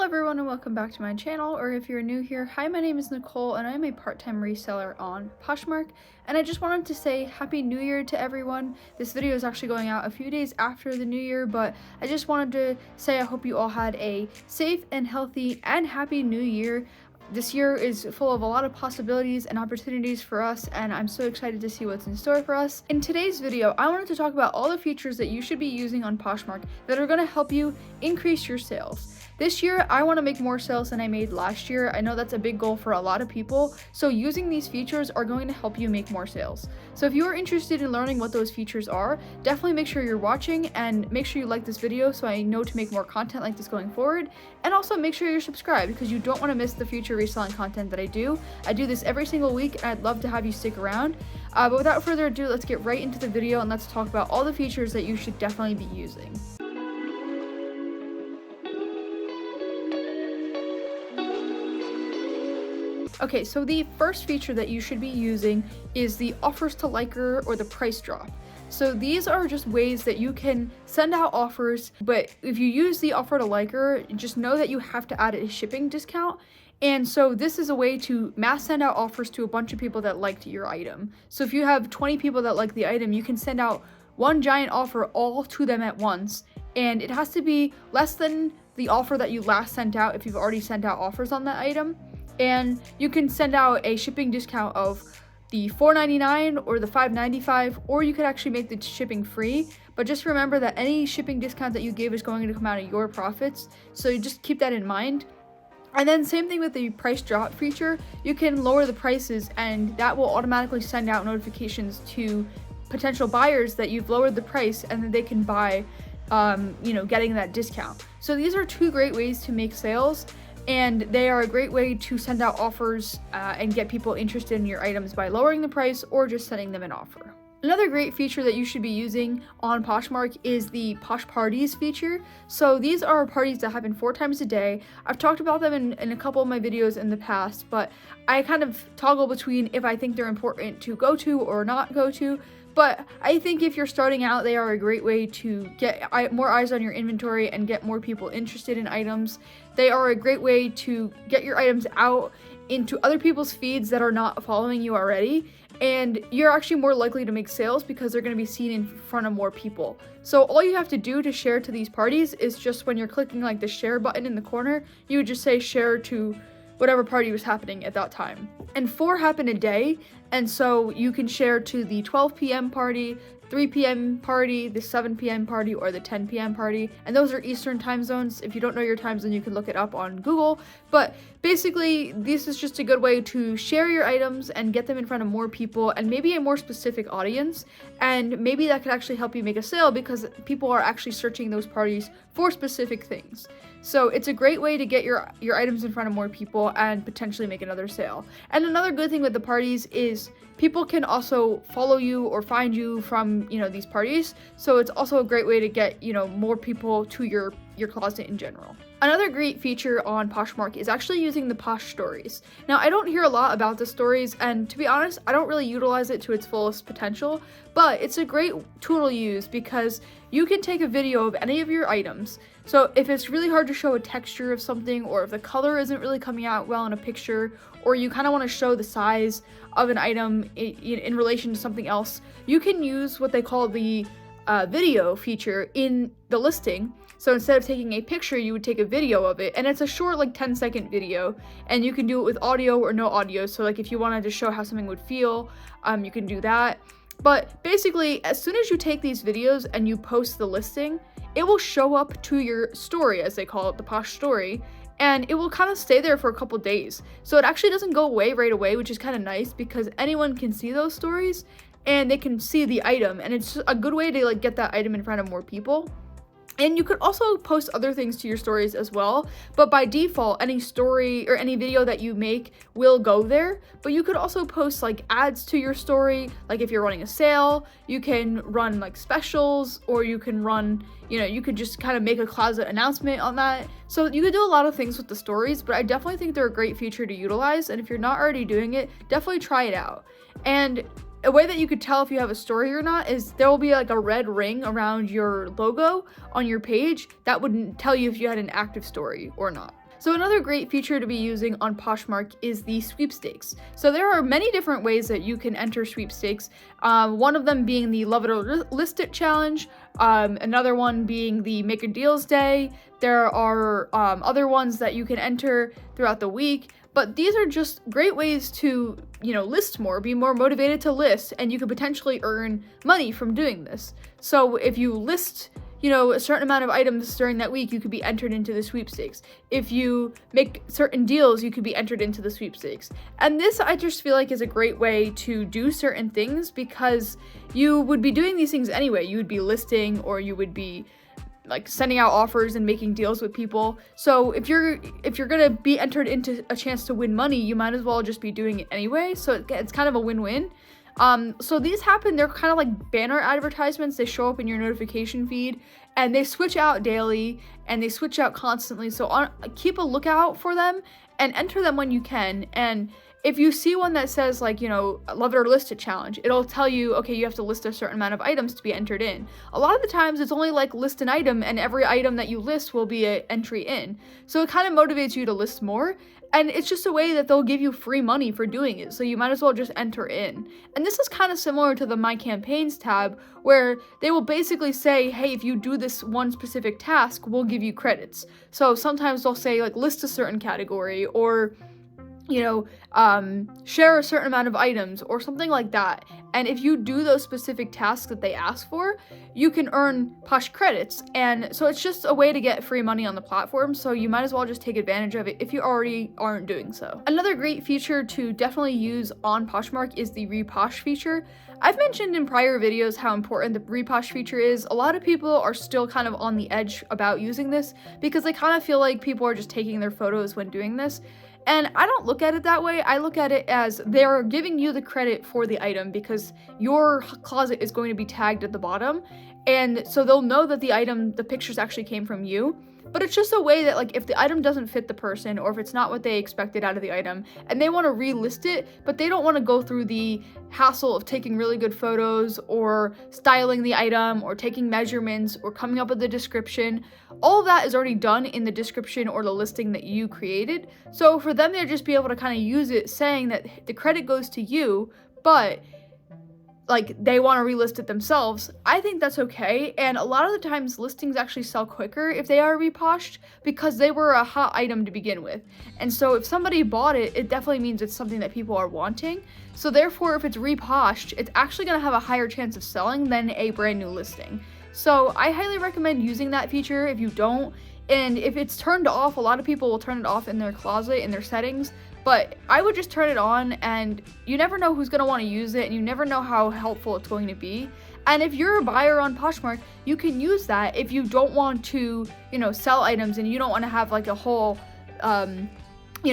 everyone and welcome back to my channel, or if you're new here, hi, my name is Nicole and I'm a part-time reseller on Poshmark, and I just wanted to say Happy New Year to everyone. This video is actually going out a few days after the new year, but I just wanted to say I hope you all had a safe and healthy and happy new year. This year is full of a lot of possibilities and opportunities for us, and I'm so excited to see what's in store for us. In today's video, I wanted to talk about all the features that you should be using on Poshmark that are going to help you increase your sales. This year, I want to make more sales than I made last year. I know that's a big goal for a lot of people, so using these features are going to help you make more sales. So if you are interested in learning what those features are, definitely make sure you're watching and make sure you like this video so I know to make more content like this going forward. And also make sure you're subscribed because you don't want to miss the future reselling content that I do. I do this every single week and I'd love to have you stick around. But without further ado, let's get right into the video and let's talk about all the features that you should definitely be using. Okay, so the first feature that you should be using is the offers to liker or the price drop. So these are just ways that you can send out offers, but if you use the offer to liker, just know that you have to add a shipping discount. And so this is a way to mass send out offers to a bunch of people that liked your item. So if you have 20 people that like the item, you can send out one giant offer all to them at once. And it has to be less than the offer that you last sent out if you've already sent out offers on that item. And you can send out a shipping discount of the $4.99 or the $5.95, or you could actually make the shipping free. But just remember that any shipping discount that you give is going to come out of your profits, so you just keep that in mind. And then same thing with the price drop feature. You can lower the prices and that will automatically send out notifications to potential buyers that you've lowered the price and then they can buy, getting that discount. So these are two great ways to make sales. And they are a great way to send out offers and get people interested in your items by lowering the price or just sending them an offer. Another great feature that you should be using on Poshmark is the Posh Parties feature. So these are parties that happen 4 times a day. I've talked about them in a couple of my videos in the past, but I kind of toggle between if I think they're important to go to or not go to. But I think if you're starting out, they are a great way to get more eyes on your inventory and get more people interested in items. They are a great way to get your items out into other people's feeds that are not following you already. And you're actually more likely to make sales because they're going to be seen in front of more people. So all you have to do to share to these parties is just when you're clicking like the share button in the corner, you would just say share to whatever party was happening at that time. And 4 happen a day, and so you can share to the 12 p.m. party, 3 p.m. party, the 7 p.m. party, or the 10 p.m. party, and those are Eastern time zones. If you don't know your time zone, you can look it up on Google, but basically this is just a good way to share your items and get them in front of more people and maybe a more specific audience, and maybe that could actually help you make a sale because people are actually searching those parties for specific things. So it's a great way to get your items in front of more people and potentially make another sale. And another good thing with the parties is people can also follow you or find you from, these parties. So it's also a great way to get, more people to your closet in general. Another great feature on Poshmark is actually using the Posh Stories. Now, I don't hear a lot about the stories, and to be honest, I don't really utilize it to its fullest potential, but it's a great tool to use because you can take a video of any of your items. So if it's really hard to show a texture of something, or if the color isn't really coming out well in a picture, or you kind of want to show the size of an item in relation to something else, you can use what they call the video feature in the listing. So instead of taking a picture, you would take a video of it, and it's a short 10-second video, and you can do it with audio or no audio. So if you wanted to show how something would feel, you can do that. But basically, as soon as you take these videos and you post the listing, it will show up to your story, as they call it, the Posh Story, and it will kind of stay there for a couple days. So it actually doesn't go away right away, which is kind of nice because anyone can see those stories and they can see the item, and it's a good way to get that item in front of more people. And you could also post other things to your stories as well, but by default, any story or any video that you make will go there. But you could also post ads to your story, if you're running a sale, you can run specials, or you can run, you could just kind of make a closet announcement on that. So you could do a lot of things with the stories, but I definitely think they're a great feature to utilize. And if you're not already doing it, definitely try it out. And a way that you could tell if you have a story or not is there will be a red ring around your logo on your page that would tell you if you had an active story or not. So another great feature to be using on Poshmark is the sweepstakes. So there are many different ways that you can enter sweepstakes. One of them being the Love It or List It challenge. Another one being the Make a Deals Day. There are other ones that you can enter throughout the week. But these are just great ways to, list more, be more motivated to list, and you could potentially earn money from doing this. So if you list a certain amount of items during that week, you could be entered into the sweepstakes. If you make certain deals, you could be entered into the sweepstakes. And this, I just feel like, is a great way to do certain things, because you would be doing these things anyway. You would be listing, or you would be like sending out offers and making deals with people. So if you're gonna be entered into a chance to win money, you might as well just be doing it anyway. So it's kind of a win-win. So these happen, they're kind of like banner advertisements. They show up in your notification feed, and they switch out daily, and they switch out constantly. So keep a lookout for them and enter them when you can. And if you see one that says like, Love It or List It challenge, it'll tell you, okay, you have to list a certain amount of items to be entered in. A lot of the times it's only like list an item, and every item that you list will be an entry in. So it kind of motivates you to list more. And it's just a way that they'll give you free money for doing it, so you might as well just enter in. And this is kind of similar to the My Campaigns tab, where they will basically say, hey, if you do this one specific task, we'll give you credits. So sometimes they'll say, like, list a certain category, or share a certain amount of items, or something like that. And if you do those specific tasks that they ask for, you can earn Posh credits. And so it's just a way to get free money on the platform, so you might as well just take advantage of it if you already aren't doing so. Another great feature to definitely use on Poshmark is the Reposh feature. I've mentioned in prior videos how important the Reposh feature is. A lot of people are still kind of on the edge about using this, because they kind of feel like people are just taking their photos when doing this. And I don't look at it that way. I look at it as they're giving you the credit for the item, because your closet is going to be tagged at the bottom. And so they'll know that the pictures actually came from you. But it's just a way that, like, if the item doesn't fit the person, or if it's not what they expected out of the item, and they want to relist it, but they don't want to go through the hassle of taking really good photos, or styling the item, or taking measurements, or coming up with a description, all of that is already done in the description or the listing that you created. So for them to just be able to kind of use it saying that the credit goes to you, but like they want to relist it themselves, I think that's okay. And a lot of the times listings actually sell quicker if they are reposhed, because they were a hot item to begin with. And so if somebody bought it, it definitely means it's something that people are wanting. So therefore, if it's reposhed, it's actually going to have a higher chance of selling than a brand new listing. So I highly recommend using that feature if you don't. And if it's turned off, a lot of people will turn it off in their closet, in their settings. But I would just turn it on, and you never know who's going to want to use it, and you never know how helpful it's going to be. And if you're a buyer on Poshmark, you can use that if you don't want to, sell items, and you don't want to have like a whole,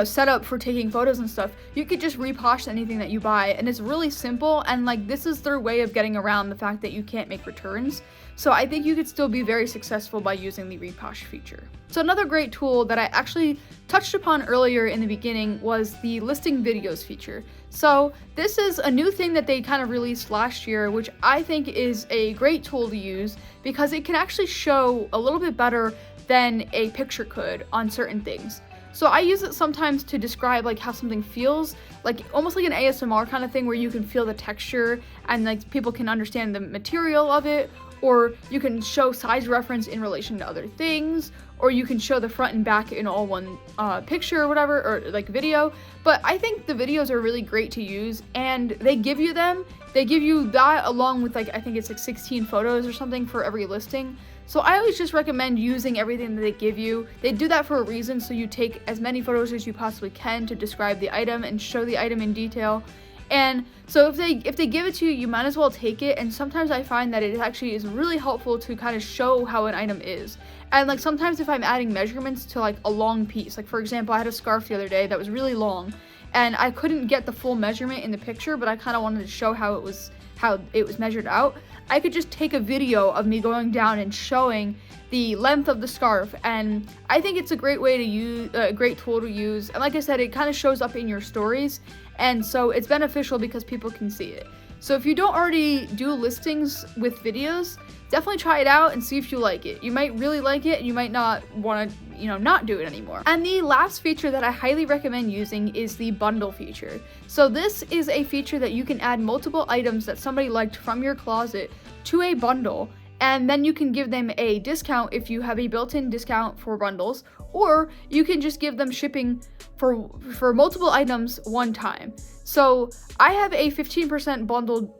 setup for taking photos and stuff. You could just reposh anything that you buy, and it's really simple. And like, this is their way of getting around the fact that you can't make returns. So I think you could still be very successful by using the Reposh feature. So another great tool that I actually touched upon earlier in the beginning was the listing videos feature. So this is a new thing that they kind of released last year, which I think is a great tool to use, because it can actually show a little bit better than a picture could on certain things. So I use it sometimes to describe like how something feels, like almost like an ASMR kind of thing, where you can feel the texture and like people can understand the material of it. Or you can show size reference in relation to other things, or you can show the front and back in all one picture or whatever, or like video. But I think the videos are really great to use, and they give you that along with like, I think it's like 16 photos or something for every listing. So I always just recommend using everything that they give you. They do that for a reason, so you take as many photos as you possibly can to describe the item and show the item in detail. And so if they give it to you, you might as well take it. And sometimes I find that it actually is really helpful to kind of show how an item is. And like sometimes if I'm adding measurements to like a long piece, like for example, I had a scarf the other day that was really long, and I couldn't get the full measurement in the picture, but I kind of wanted to show how it was measured out. I could just take a video of me going down and showing the length of the scarf, and I think it's a great way to use, a great tool to use. And like I said, it kind of shows up in your stories, and so it's beneficial because people can see it. So if you don't already do listings with videos, definitely try it out and see if you like it. You might really like it and you might not want to, not do it anymore. And the last feature that I highly recommend using is the bundle feature. So this is a feature that you can add multiple items that somebody liked from your closet to a bundle, and then you can give them a discount if you have a built-in discount for bundles, or you can just give them shipping for multiple items one time. So I have a 15% bundle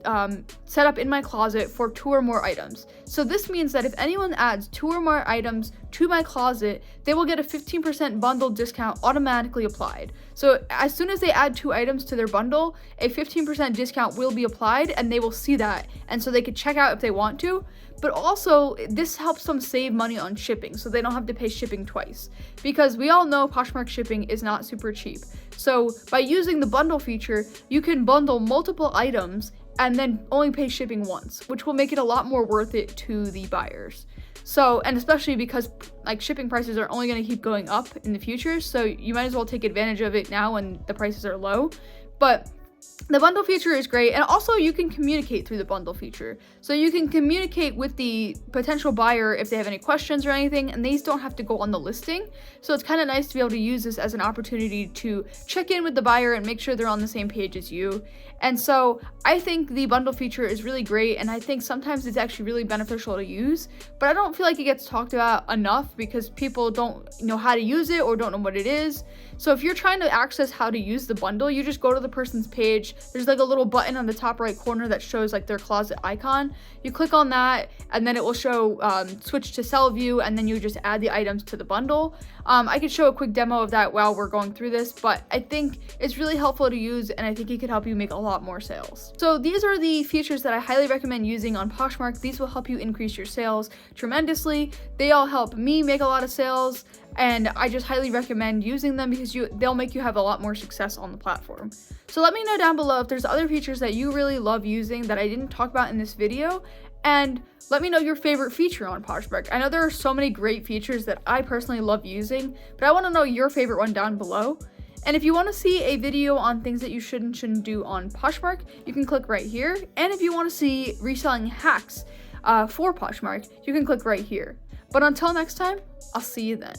set up in my closet for 2 or more items. So this means that if anyone adds 2 or more items to my closet, they will get a 15% bundle discount automatically applied. So as soon as they add 2 items to their bundle, a 15% discount will be applied and they will see that. And so they can check out if they want to. But also, this helps them save money on shipping, so they don't have to pay shipping twice. Because we all know Poshmark shipping is not super cheap. So by using the bundle feature, you can bundle multiple items and then only pay shipping once, which will make it a lot more worth it to the buyers. So, and especially because shipping prices are only going to keep going up in the future, so you might as well take advantage of it now when the prices are low. But the bundle feature is great, and also you can communicate through the bundle feature. So you can communicate with the potential buyer if they have any questions or anything, and these don't have to go on the listing. So it's kind of nice to be able to use this as an opportunity to check in with the buyer and make sure they're on the same page as you. And so I think the bundle feature is really great, and I think sometimes it's actually really beneficial to use, but I don't feel like it gets talked about enough because people don't know how to use it or don't know what it is. So if you're trying to access how to use the bundle, you just go to the person's page. There's a little button on the top right corner that shows their closet icon. You click on that and then it will show switch to sell view, and then you just add the items to the bundle. I could show a quick demo of that while we're going through this, but I think it's really helpful to use, and I think it could help you make a lot more sales. So these are the features that I highly recommend using on Poshmark. These will help you increase your sales tremendously. They all help me make a lot of sales, and I just highly recommend using them because they'll make you have a lot more success on the platform. So let me know down below if there's other features that you really love using that I didn't talk about in this video, and let me know your favorite feature on Poshmark. I know there are so many great features that I personally love using, but I want to know your favorite one down below. And if you want to see a video on things that you should and shouldn't do on Poshmark, you can click right here. And if you want to see reselling hacks for Poshmark, you can click right here. But until next time, I'll see you then.